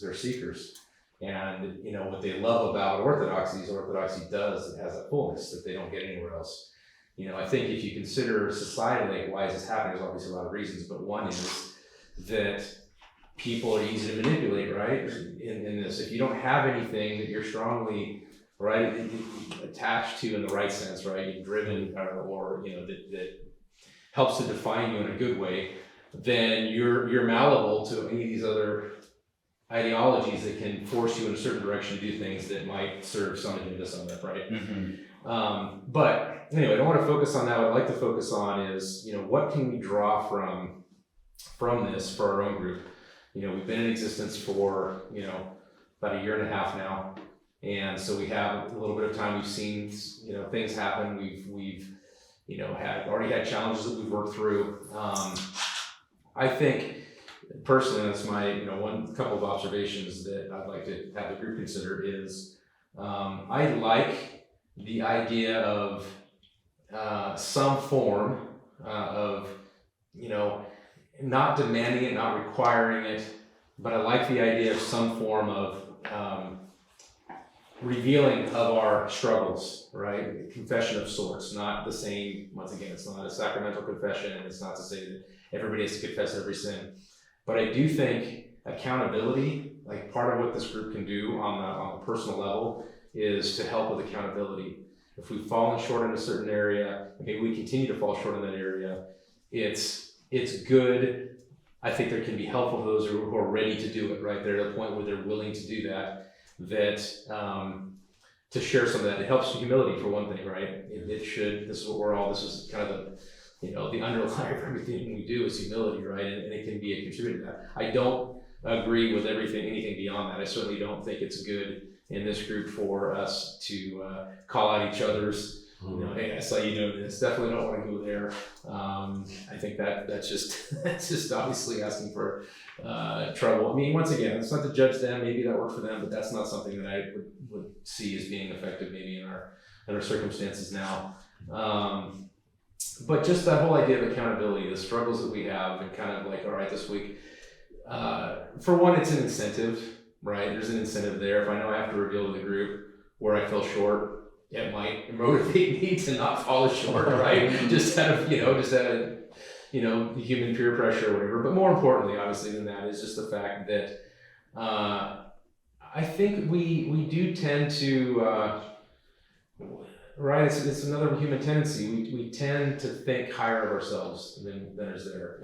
they're seekers. And what they love about orthodoxy is orthodoxy does, it has a fullness that they don't get anywhere else. I think if you consider societally why is this happening, there's obviously a lot of reasons, but one is that people are easy to manipulate, right? In this, if you don't have anything that you're strongly, right, attached to in the right sense, right, driven or that helps to define you in a good way, then you're malleable to any of these other ideologies that can force you in a certain direction to do things that might serve some agenda somewhere, right? Mm-hmm. But anyway, I don't want to focus on that. What I'd like to focus on is, what can we draw from this for our own group? We've been in existence for, about a year and a half now. And so we have a little bit of time. We've seen, things happen. We've already had challenges that we've worked through. I think, personally, that's my one couple of observations that I'd like to have the group consider is I like the idea of some form of not demanding it, not requiring it, but I like the idea of some form of revealing of our struggles, right? Confession of sorts, not the same. Once again, it's not a sacramental confession, and it's not to say that everybody has to confess every sin. But I do think accountability like part of what this group can do on the personal level is to help with accountability. If we've fallen short in a certain area, maybe we continue to fall short in that area, it's good. I think there can be helpful to those who are ready to do it, right? They're at a point where they're willing to do that to share some of that. It helps humility for one thing, right? This is kind of the underlying of everything we do is humility, right? And it can be a contributor to that. I don't agree with anything beyond that. I certainly don't think it's good in this group for us to call out each other's, hey, I saw you doing this. Definitely don't want to go there. I think that's just obviously asking for trouble. I mean, once again, it's not to judge them. Maybe that worked for them, but that's not something that I would see as being effective maybe in our circumstances now. But just that whole idea of accountability, the struggles that we have, and kind of like, all right, this week, for one, it's an incentive, right? There's an incentive there. If I know I have to reveal to the group where I fell short, it might motivate me to not fall short, right? just out of human peer pressure or whatever. But more importantly, obviously, than that is just the fact that I think we do tend to, right? It's another human tendency. We tend to think higher of ourselves than is there,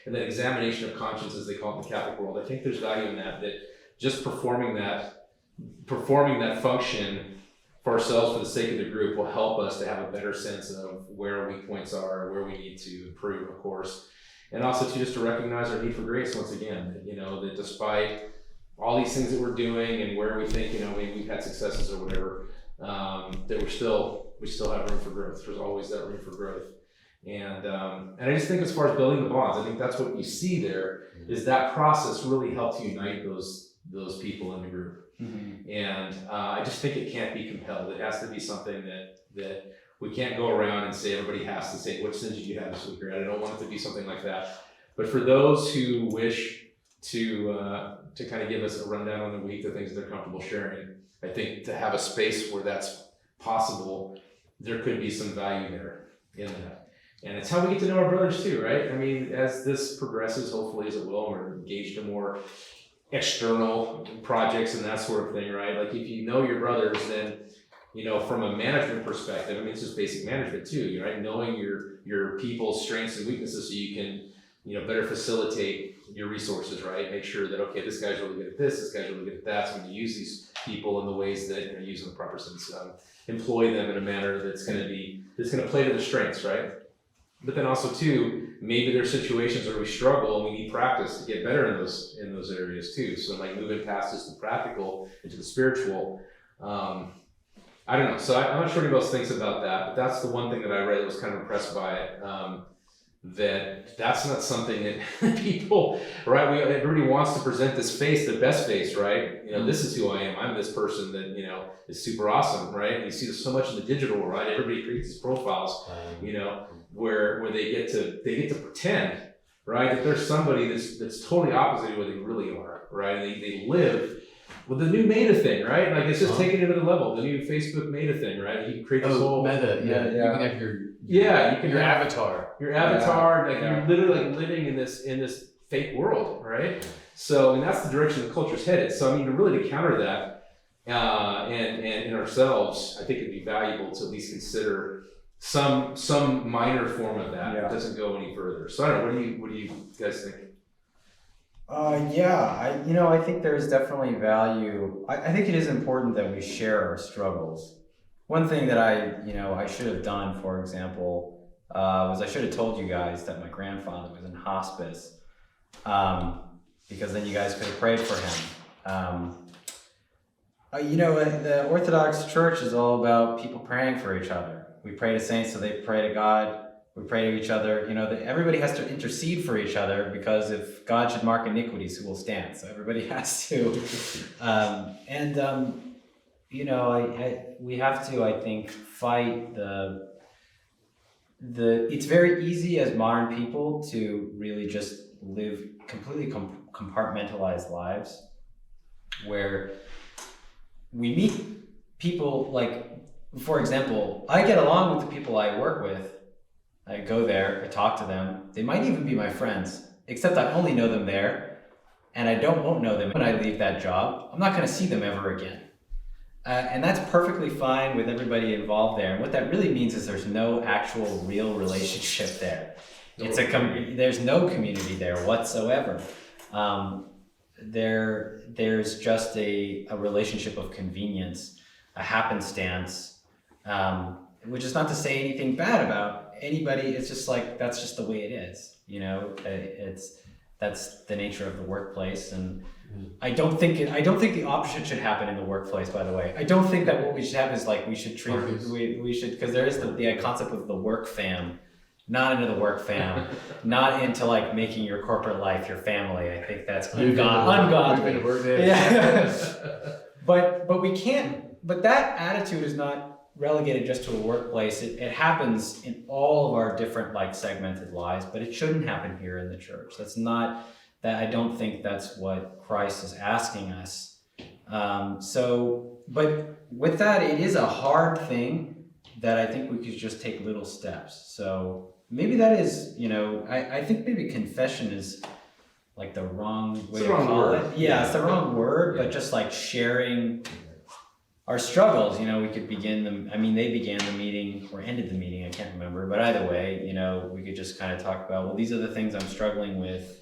and that examination of conscience, as they call it in the Catholic world. I think there's value in that just performing that function for ourselves for the sake of the group will help us to have a better sense of where our weak points are, where we need to improve, of course. And also to recognize our need for grace once again, that despite all these things that we're doing and where we think, maybe we've had successes or whatever, that we still have room for growth. There's always that room for growth. And I just think as far as building the bonds, I think that's what you see there is that process really helps unite those people in the group. Mm-hmm. And I just think it can't be compelled. It has to be something that we can't go around and say everybody has to say, which sins did you have this week? Right? I don't want it to be something like that. But for those who wish to kind of give us a rundown on the week, the things they're comfortable sharing, I think to have a space where that's possible, there could be some value there in that. And it's how we get to know our brothers too, right? I mean, as this progresses, hopefully as it will, we're engaged in more external projects and that sort of thing, right? Like if you know your brothers, then, from a management perspective, I mean, it's just basic management too, right? Knowing your people's strengths and weaknesses so you can, better facilitate your resources, right? Make sure that, okay, this guy's really good at this guy's really good at that. So when you use these people in the ways that use in the proper sense, employ them in a manner that's going to play to their strengths, right? But then also too, maybe there are situations where we struggle and we need practice to get better in those areas too. So like moving past just the practical into the spiritual. I don't know. So I'm not sure anybody else thinks about that, but that's the one thing that I read that was kind of impressed by it. That's not something that people, right? Everybody wants to present this face, the best face, right? This is who I am. I'm this person that, is super awesome, right? And you see this so much in the digital world, right? Everybody creates these profiles, where they get to pretend, right? That there's somebody that's totally opposite of what they really are, right? And they live with the new Meta thing, right? Like it's just taking it to the level. The new Facebook Meta thing, right? You can create this whole Meta, yeah. You can have your avatar. Your avatar, you're literally like living in this fake world, right? So, and that's the direction the culture's headed. So, I mean, to counter that, and in ourselves, I think it'd be valuable to at least consider some minor form of that. It doesn't go any further. So I don't know. What do you guys think? I think there's definitely value. I think it is important that we share our struggles. One thing that I should have done, for example, was I should have told you guys that my grandfather was in hospice, because then you guys could have prayed for him. The Orthodox Church is all about people praying for each other. We pray to saints so they pray to God. We pray to each other. Everybody has to intercede for each other, because if God should mark iniquities, who will stand? So everybody has to. We have to, I think, fight it's very easy as modern people to really just live completely compartmentalized lives, where we meet people like, for example, I get along with the people I work with. I go there, I talk to them. They might even be my friends, except I only know them there. and I won't know them when I leave that job, I'm not going to see them ever again. And that's perfectly fine with everybody involved there. And what that really means is there's no actual real relationship there. There's no community there whatsoever. There's just a relationship of convenience, a happenstance, which is not to say anything bad about anybody. It's just like, that's just the way it is. That's the nature of the workplace. And I don't think the opposite should happen in the workplace, by the way. I don't think that what we should have is like, we should, because there is the concept of the work fam. Not into the work fam, not into like making your corporate life your family. I think that's ungodly. Yeah. But we can't. But that attitude is not relegated just to a workplace. It happens in all of our different like segmented lives, but it shouldn't happen here in the church. That's not that. I don't think that's what Christ is asking us. But with that, it is a hard thing that I think we could just take little steps. So. Maybe that is, I think maybe confession is like the wrong way to call it. Yeah, it's the wrong word, but just like sharing our struggles, we could begin them. I mean, they began the meeting or ended the meeting, I can't remember, but either way, we could just kind of talk about, well, these are the things I'm struggling with.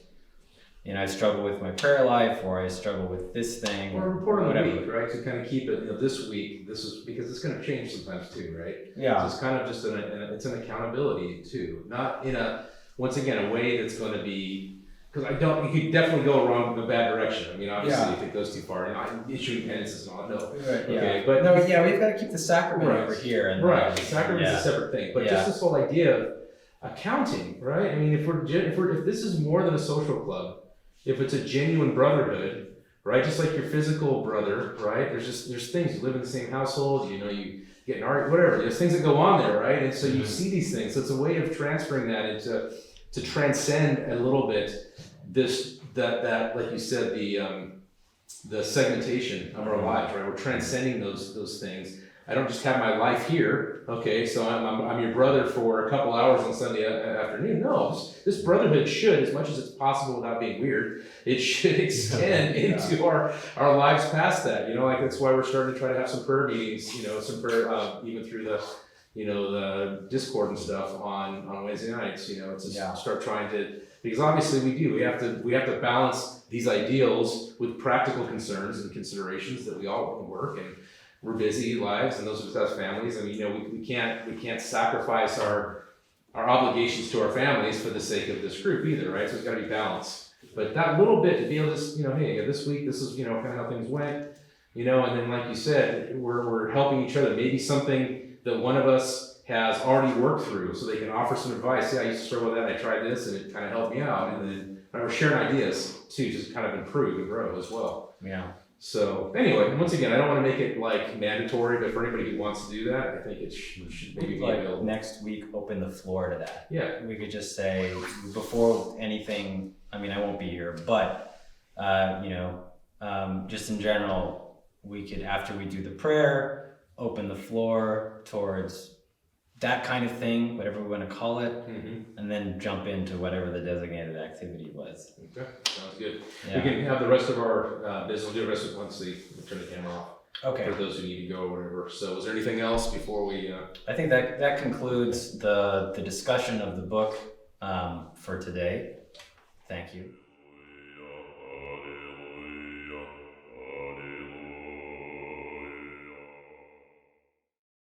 I struggle with my prayer life, or I struggle with this thing, or report on the week, right? To kind of keep it, this week, this is because it's going to change sometimes too, right? Yeah. So it's kind of just it's an accountability too, not in a way that's going to be, because you could definitely go wrong in a bad direction. I mean, obviously, if it goes too far, issuing penances and all, no. Right, okay, but no, we've got to keep the sacrament over here, and the sacrament is a separate thing, but just this whole idea of accounting, right? I mean, if this is more than a social club. If it's a genuine brotherhood, right? Just like your physical brother, right? There's things, you live in the same household, you get an art, whatever. There's things that go on there, right? And so you see these things. So it's a way of transferring that into to transcend a little bit that like you said, the segmentation of our lives, right? We're transcending those things. I don't just have my life here, okay, so I'm your brother for a couple hours on Sunday afternoon. No, this brotherhood should, as much as it's possible without being weird, it should extend into our lives past that. Like that's why we're starting to try to have some prayer meetings, some prayer, even through the Discord and stuff on Wednesday nights, to start trying to, because obviously we have to balance these ideals with practical concerns and considerations that we all work, and we're busy lives, and those of us have families. I mean, we can't sacrifice our obligations to our families for the sake of this group either, right? So it's got to be balanced. But that little bit to be able to, hey, this week this is kind of how things went, and then like you said, we're helping each other. Maybe something that one of us has already worked through, so they can offer some advice. Yeah, I used to struggle with that. I tried this, and it kind of helped me out. And then we're sharing ideas too, just kind of improve and grow as well. Yeah. So anyway, once again, I don't want to make it like mandatory, but for anybody who wants to do that, I think it should maybe be available. Next week, open the floor to that. Yeah. We could just say before anything, I mean, I won't be here, but, just in general, we could, after we do the prayer, open the floor towards that kind of thing, whatever we want to call it, and then jump into whatever the designated activity was. Okay, sounds good. Yeah. We can have the rest of our business. We'll do the rest of it once we turn the camera off. Okay. For those who need to go or whatever. So, is there anything else before we? I think that concludes the discussion of the book for today. Thank you.